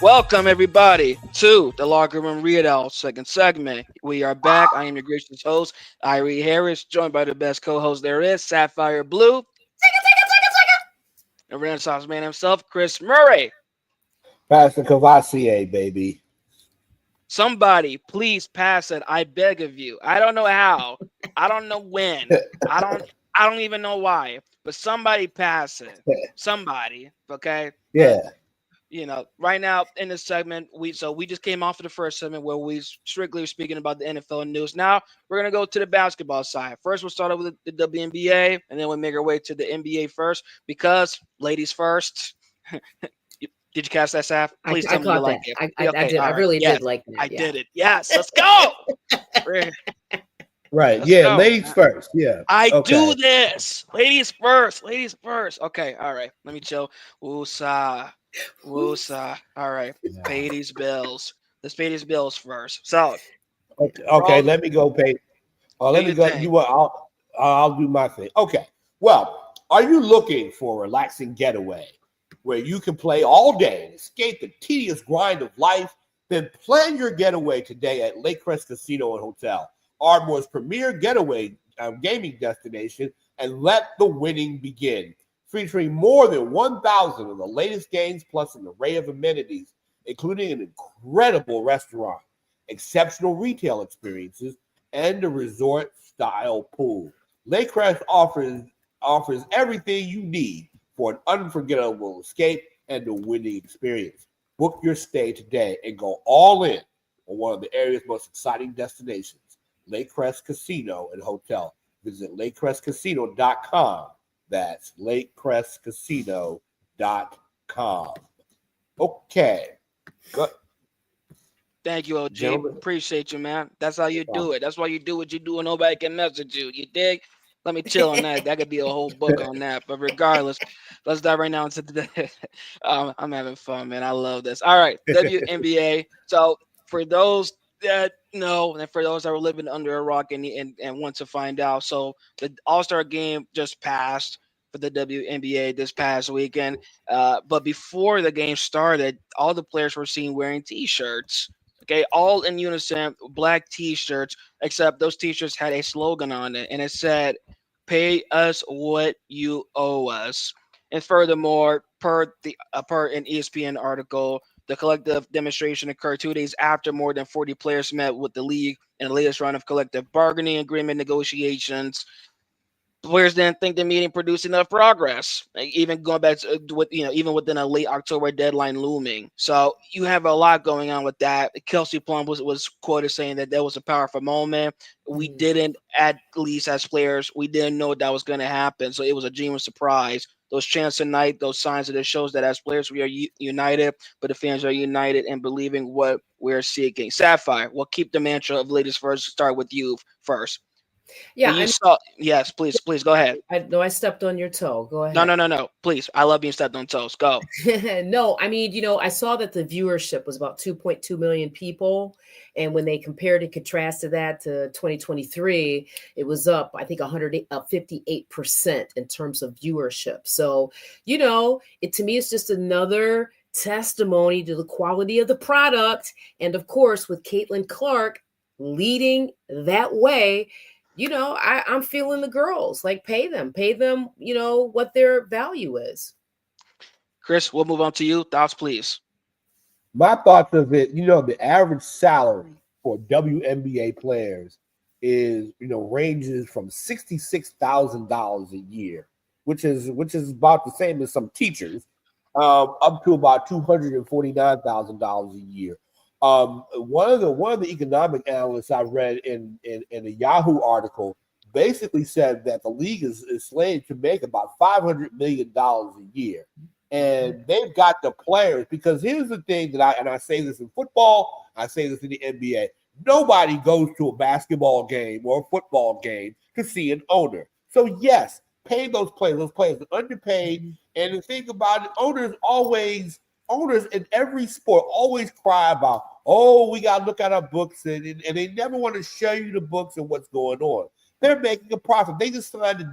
Welcome everybody to the Locker Room Readout second segment. We are back. I am your gracious host, Irie Harris, joined by the best co-host there is, Saphyr Blue, and Renaissance man himself, Chris Murray. Pastor Cavassier, baby. Somebody please pass it. I beg of you. I don't know how. I don't know when. I don't I don't even know why. But somebody pass it. Somebody. Okay. Yeah. Right now in this segment, we just came off of the first segment where we strictly were speaking about the NFL news. Now we're gonna go to the basketball side. First, we'll start off with the WNBA, and then we'll make our way to the NBA first because ladies first. Did you catch that, Saf? Please I tell me you caught like that. it. I Okay, did. I all right. really Yes, did like that. I Yeah. did it. Yes, let's go. Right. Let's Yeah. go. Ladies first. Yeah. I do Okay. this. Ladies first. Ladies first. Okay, all right. Let me chill. Woosah. Woosah. All right. Yeah. Pay these bills. Let's pay these bills first. So, Okay. for Okay. all, Let me go pay. do Let me your go. thing. I'll do my thing. Okay. Well, are you looking for a relaxing getaway where you can play all day and escape the tedious grind of life? Then plan your getaway today at Lakecrest Casino and Hotel, Ardmore's premier getaway gaming destination, and let the winning begin. Featuring more than 1,000 of the latest games plus an array of amenities, including an incredible restaurant, exceptional retail experiences, and a resort-style pool. Lakecrest offers everything you need for an unforgettable escape and a winning experience. Book your stay today and go all in on one of the area's most exciting destinations, Lakecrest Casino and Hotel. Visit lakecrestcasino.com. That's lakecrestcasino.com. Okay. Good. Thank you, OG. Gentlemen. Appreciate you, man. That's how you do it. That's why you do what you do and nobody can message you. You dig? Let me chill on that. That could be a whole book on that. But regardless, let's dive right now into the. I'm having fun, man. I love this. All right, WNBA. So for those that know, and for those that were living under a rock and want to find out, so the All Star game just passed for the WNBA this past weekend. But before the game started, all the players were seen wearing T-shirts. Okay, all in unison, black T-shirts, except those T-shirts had a slogan on it, and it said, "Pay us what you owe us." And furthermore, per an ESPN article, the collective demonstration occurred 2 days after more than 40 players met with the league in the latest round of collective bargaining agreement negotiations. Players didn't think the meeting produced enough progress, even going back to even within a late October deadline looming. So you have a lot going on with that. Kelsey Plum was quoted saying that was a powerful moment. We didn't, at least as players, we didn't know that was going to happen. So it was a genuine surprise. Those chants tonight, those signs that it shows that as players we are united, but the fans are united in believing what we're seeking. Sapphire, we'll keep the mantra of ladies first. Start with you first. When Yeah. you saw, yes, please go ahead. I know I stepped on your toe. Go No, ahead. no, no, no. Please. I love being stepped on toes. Go. No, I mean, I saw that the viewership was about 2.2 million people. And when they compared and contrasted that to 2023, it was up, I think, 58% in terms of viewership. So, it to me is just another testimony to the quality of the product. And of course, with Caitlin Clark leading that way, I'm feeling the girls, like pay them, what their value is. Chris, we'll move on to you. Thoughts, please. My thoughts of it, the average salary for WNBA players is, ranges from $66,000 a year, which is about the same as some teachers, up to about $249,000 a year. One of the economic analysts I read in a Yahoo article basically said that the league is slated to make about $500 million a year. And they've got the players, because here's the thing that I say this in football, I say this in the NBA. Nobody goes to a basketball game or a football game to see an owner. So yes, pay those players. Those players are underpaid. And the thing about it, owners in every sport always cry about, oh, we got to look at our books, and they never want to show you the books and what's going on. They're making a profit. They just signed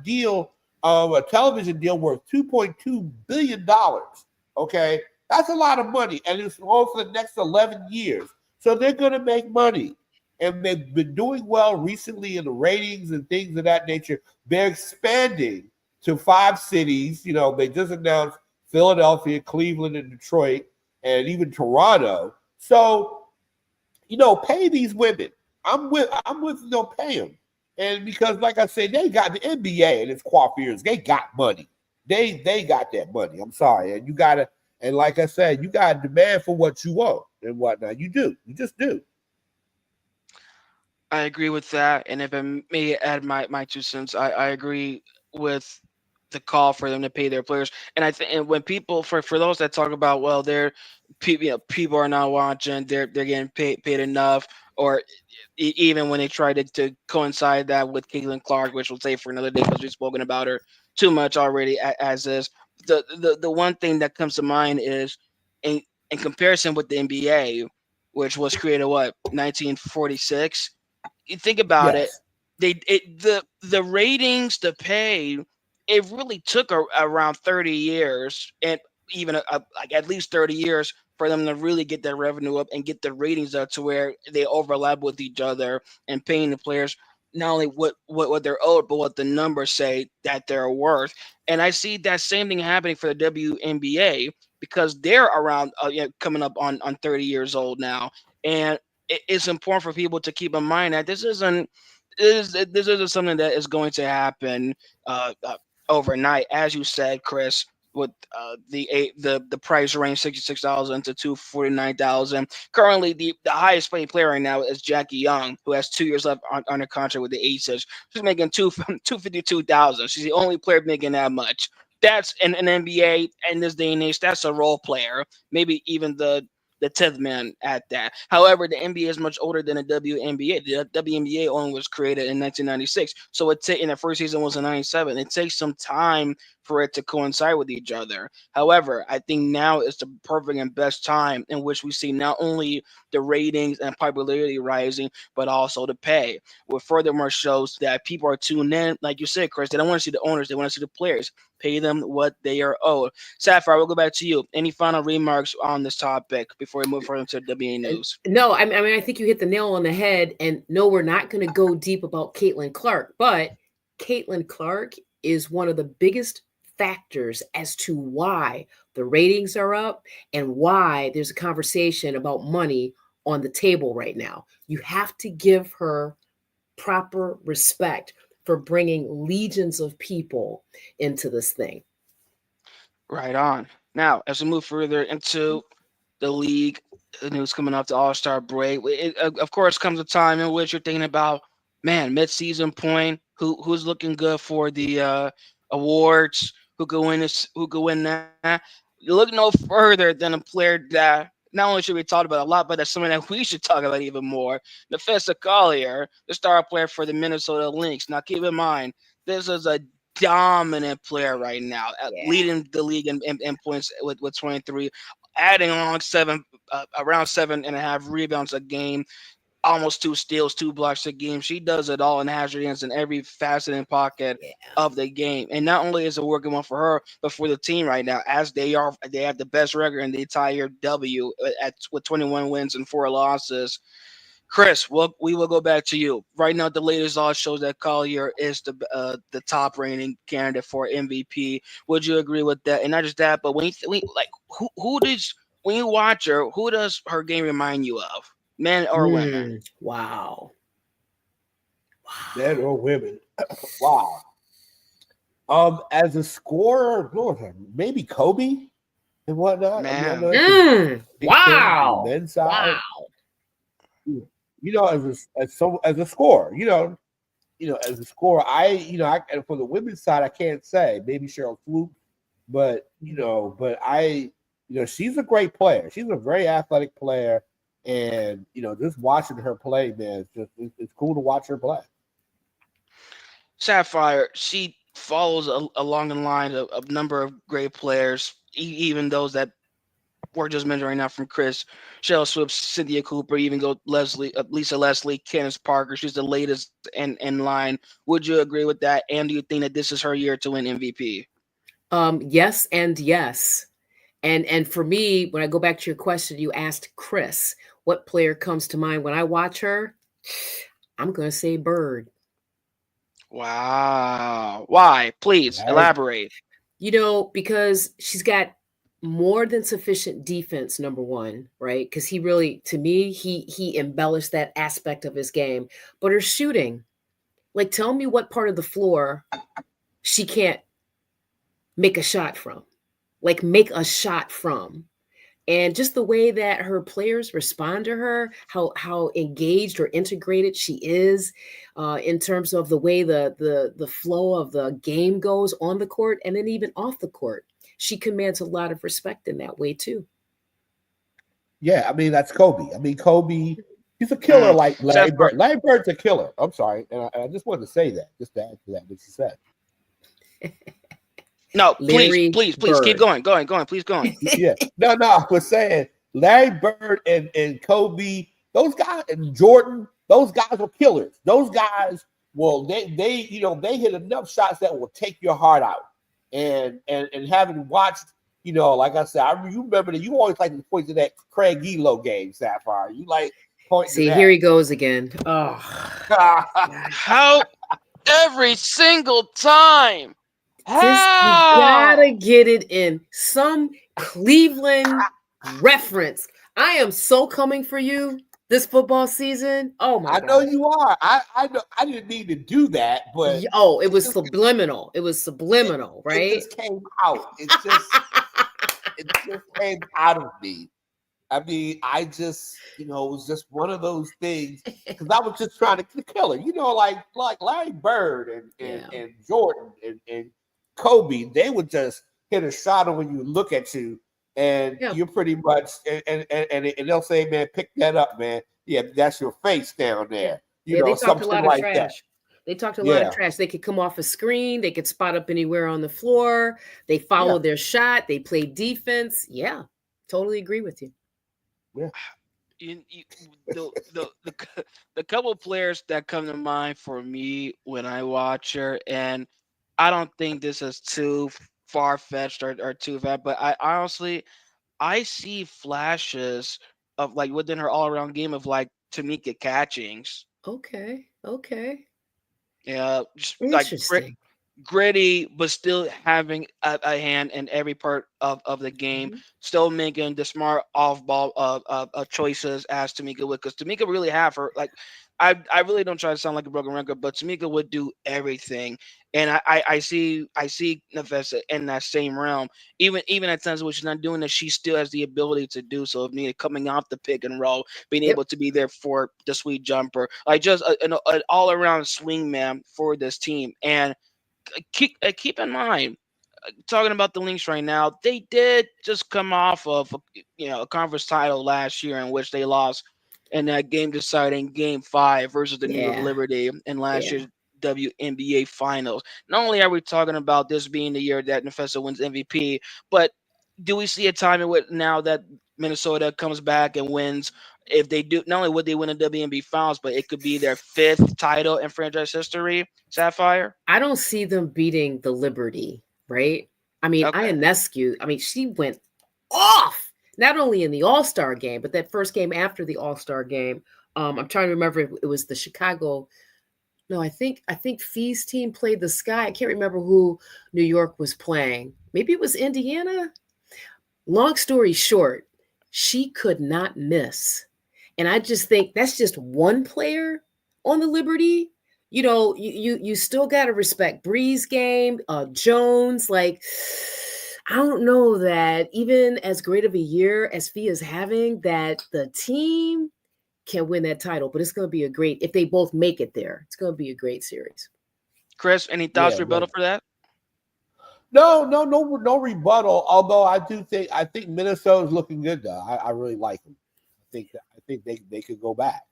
a television deal worth $2.2 billion, okay, That's a lot of money, and it's all for the next 11 years. So they're going to make money. And they've been doing well recently in the ratings and things of that nature. They're expanding to 5 cities. They just announced Philadelphia, Cleveland, and Detroit, and even Toronto. So, pay these women. I'm with pay them. And because, like I said, they got the NBA and its coiffures, they got money. They got that money. I'm sorry. And you gotta, and like I said, you gotta demand for what you want and whatnot. You do. You just do. I agree with that, and if I may add my 2 cents, I agree with the call for them to pay their players. And I think, and when people, for those that talk about, well, they're people are not watching, they're getting paid enough, or even when they try to coincide that with Caitlin Clark, which we'll say for another day because we've spoken about her too much already as is. The one thing that comes to mind is in in comparison with the NBA, which was created what 1946. You think about it, Yes. the ratings, the pay, it really took around 30 years, and even like at least 30 years for them to really get their revenue up and get the ratings up to where they overlap with each other and paying the players not only what they're owed, but what the numbers say that they're worth. And I see that same thing happening for the WNBA because they're around coming up on 30 years old now. And it's important for people to keep in mind that this isn't something that is going to happen uh, uh, overnight, as you said, Chris. With the price range $66,000 to $249,000. Currently, the highest paid player right now is Jackie Young, who has 2 years left on her contract with the Aces. She's making 252,000. She's the only player making that much. That's in an NBA in this day and age. That's a role player. Maybe even the 10th man at that. However, the NBA is much older than the WNBA. The WNBA only was created in 1996, so in the first season was in '97. It takes some time for it to coincide with each other. However, I think now is the perfect and best time in which we see not only the ratings and popularity rising, but also the pay. With furthermore shows that people are tuned in, like you said, Chris. They don't want to see the owners; they want to see the players. Pay them what they are owed. Sapphire, we'll go back to you. Any final remarks on this topic before we move further into WA news? No, I mean, I think you hit the nail on the head. And no, we're not going to go deep about Caitlin Clark, but Caitlin Clark is one of the biggest factors as to why the ratings are up and why there's a conversation about money on the table right now. You have to give her proper respect for bringing legions of people into this thing. Right on. Now, as we move further into the league, the news coming up, the All Star break, of course, comes a time in which you're thinking about, man, mid-season point, who's looking good for the awards, who could win this, who could win that. You look no further than a player that not only should we talk about a lot, but that's something that we should talk about even more. Nafessa Collier, the star player for the Minnesota Lynx. Now, keep in mind, this is a dominant player right now, Yeah. leading the league in points with 23, adding on around 7.5 rebounds a game, almost 2 steals, 2 blocks a game. She does it all and has her hands in every facet and pocket Yeah. of the game. And not only is it working well for her, but for the team right now, as they have the best record in the entire W with 21 wins and 4 losses. Chris, we will go back to you. Right now, the latest odds shows that Collier is the top reigning candidate for MVP. Would you agree with that? And not just that, but like who does when you watch her, who does her game remind you of, men or women? Wow. Men or women. Wow. As a scorer, Lord, maybe Kobe and whatnot. I mean, I know Man, that's a big thing on the Wow. men's side. Wow. As a scorer, as a scorer, and for the women's side, I can't say maybe Cheryl Swoop, but she's a great player. She's a very athletic player, and just watching her play, man, it's cool to watch her play. Sapphire, she follows along the line of a number of great players, even those that we're just mentioning right now from Chris, Cheryl Swift, Cynthia Cooper, even go Lisa Leslie, Candace Parker. She's the latest in line. Would you agree with that? And do you think that this is her year to win MVP? Yes and yes. And for me, when I go back to your question, you asked Chris, what player comes to mind when I watch her? I'm going to say Bird. Wow. Why? Please Larry, elaborate. Because she's got more than sufficient defense, number one, right? Because he really, to me, he embellished that aspect of his game. But her shooting, like, tell me what part of the floor she can't make a shot from. Like, make a shot from. And just the way that her players respond to her, how engaged or integrated she is, in terms of the way the flow of the game goes on the court and then even off the court, she commands a lot of respect in that way too. yeah, I mean that's Kobe. I mean Kobe, he's a killer Mm. like Larry Saphyr, Bird. Larry Bird's a killer. I'm sorry, and I just wanted to say that, just to add to that what you said. no, please, Larry please, please keep Bird. going, please going. Yeah, no, I was saying Larry Bird and Kobe, those guys, and Jordan, those guys were killers. Those guys, well, they hit enough shots that will take your heart out. And having watched, like I said, you remember that you always like to point to that Craig Elo game, Sapphire. You like pointing to See, here that. he goes again. Oh, How every single time? just you gotta How? get it in some Cleveland reference. I am so coming for you this football season. Oh my I know gosh. you are. I know I didn't mean to do that, but Oh, it it was just subliminal. It was it, subliminal, it right? just came out. It just came out of me. I mean, I just, it was just one of those things because I was just trying to kill her. Like Larry Bird Yeah. and Jordan and Kobe, they would just hit a shot when you look at you, and Yeah. you're pretty much and they'll say, man, pick that up, man. Yeah, that's your face down Yeah. there. Yeah, they talked a Something lot of like that. trash. They talked a lot of Yeah, trash. They could come off a screen. They could spot up anywhere on the floor. They yeah, followed their shot. They played defense. Yeah, totally agree with you. yeah. You, the couple of players that come to mind for me when I watch her, and I don't think this is too far fetched or too bad, but I honestly I see flashes of like within her all around game of like Tamika Catchings. Okay. Okay. Yeah, just like Interesting. gritty, but still having a hand in every part of the game, Mhm. still making the smart off ball choices as Tamika would, because Tamika really have her like. I really don't try to sound like a broken record, but Tamika would do everything, and I see Nefessa in that same realm. Even at times when she's not doing this, she still has the ability to do so. If needed, coming off the pick and roll, being Yep. able to be there for the sweet jumper, like just an all around swing man for this team. And keep in mind, talking about the Lynx right now, they did just come off of a conference title last year in which they lost in that game deciding Game 5 versus the New York Yeah. Liberty in last Yeah. year's WNBA Finals. Not only are we talking about this being the year that Nefessa wins MVP, but do we see a time in which now that Minnesota comes back and wins? If they do, not only would they win the WNBA Finals, but it could be their fifth title in franchise history. Sapphire. I don't see them beating the Liberty, right? I mean, Okay. Ionescu, I mean, she went off not only in the All Star game, but that first game after the All Star game. I'm trying to remember if it was the Chicago. No, I think Fee's team played the Sky. I can't remember who New York was playing. Maybe it was Indiana. Long story short, she could not miss. And I just think that's just one player on the Liberty. You still got to respect Bree's game, Jones. Like, I don't know that even as great of a year as Fee is having, that the team can win that title. But it's going to be a great, if they both make it there, it's going to be a great series. Chris, any thoughts Yeah, rebuttal for that? no rebuttal. Although I think Minnesota's looking good though. I really like them. I think they could go back,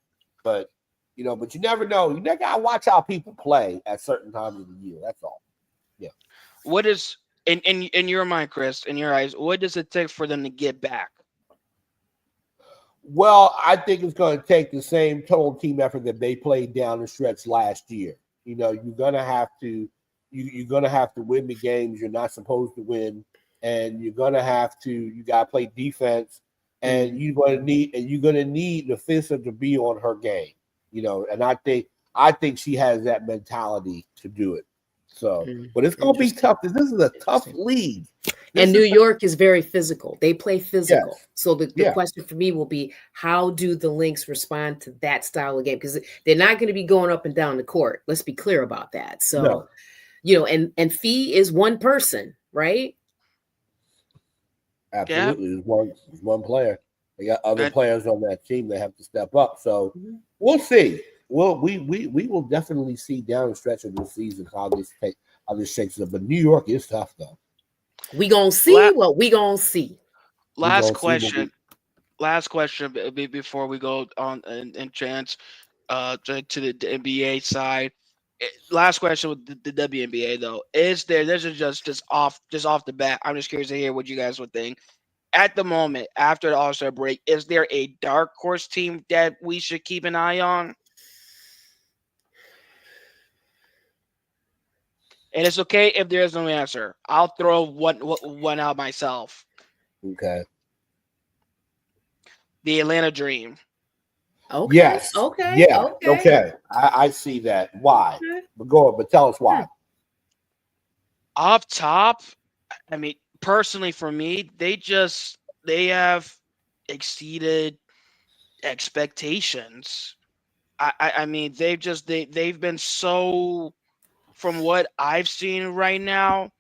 but but you never know. You never gotta watch how people play at certain times of the year. That's all. Yeah. What is in your mind, Chris, in your eyes, what does it take for them to get back? Well, I think it's going to take the same total team effort that they played down the stretch last year. You're gonna have to you're gonna have to win the games you're not supposed to win, and you're gonna have to. You gotta play defense, and you're gonna need the official to be on her game. And I think she has that mentality to do it. So, but it's gonna be tough. This is a tough league. And New York is very physical. They play physical. Yes. So the question for me will be, how do the Lynx respond to that style of game? Because they're not going to be going up and down the court. Let's be clear about that. So, and Fee is one person, right? Absolutely. It's one player. They got other players on that team that have to step up. So we'll see. Well, we will definitely see down the stretch of this season how this shakes up. But New York is tough though. We gonna see what we gonna see. Last question before we go on and chance to the NBA side. Last question with the WNBA though. There's just off the bat. I'm just curious to hear what you guys would think. At the moment, after the All-Star break, is there a dark horse team that we should keep an eye on? And it's okay if there is no answer. I'll throw one out myself. Okay. The Atlanta Dream. Okay. Yes. Okay. Yeah. Okay. I see that. Why? Okay. But tell us why. Up top, I mean, personally for me, they have exceeded expectations. I mean, they've been so, from what I've seen right now,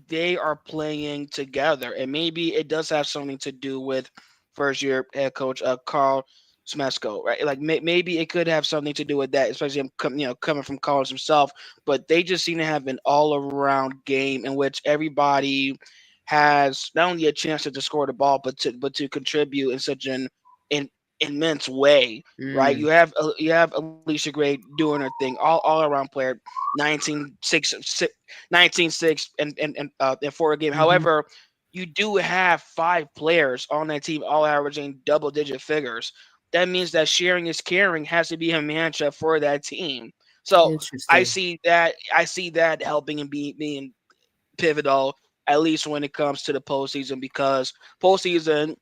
they are playing together, and maybe it does have something to do with first year head coach Carl Smesko, right? Like maybe it could have something to do with that, especially him coming from college himself. But they just seem to have an all around game in which everybody has not only a chance to score the ball, but to contribute in such an immense way, right? You have Alicia Gray doing her thing, all around player, 19-6 and 4 a game. However, you do have 5 players on that team all averaging double-digit figures. That means that sharing is caring has to be a mantra for that team. So I see that helping and being pivotal, at least when it comes to the postseason, because postseason,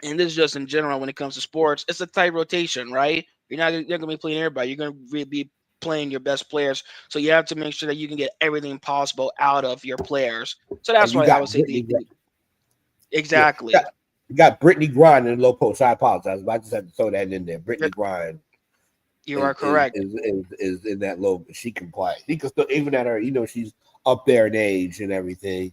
and this is just in general when it comes to sports, it's a tight rotation, right? You're going to be playing everybody. You're going to be playing your best players. So you have to make sure that you can get everything possible out of your players. So that's why I would say exactly. Yeah, you got Brittany Grine in the low post. I apologize, but I just had to throw that in there. Brittany Grine. You are correct. Is in that low. She can play. She can still, even at her, she's up there in age and everything.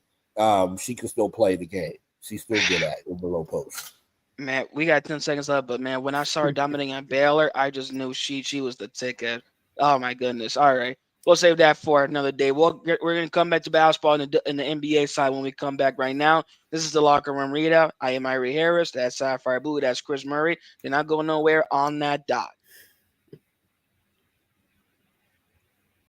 She can still play the game. She's still good at it in the low post. Man, we got 10 seconds left, but man, when I saw her dominating on Baylor, I just knew she was the ticket. Oh my goodness! All right, we'll save that for another day. We're going to come back to basketball in the NBA side when we come back. Right now, this is the Locker Room Readout. I am Irie Harris. That's Saphyr Blue. That's Chris Murray. You're not going nowhere on that dot.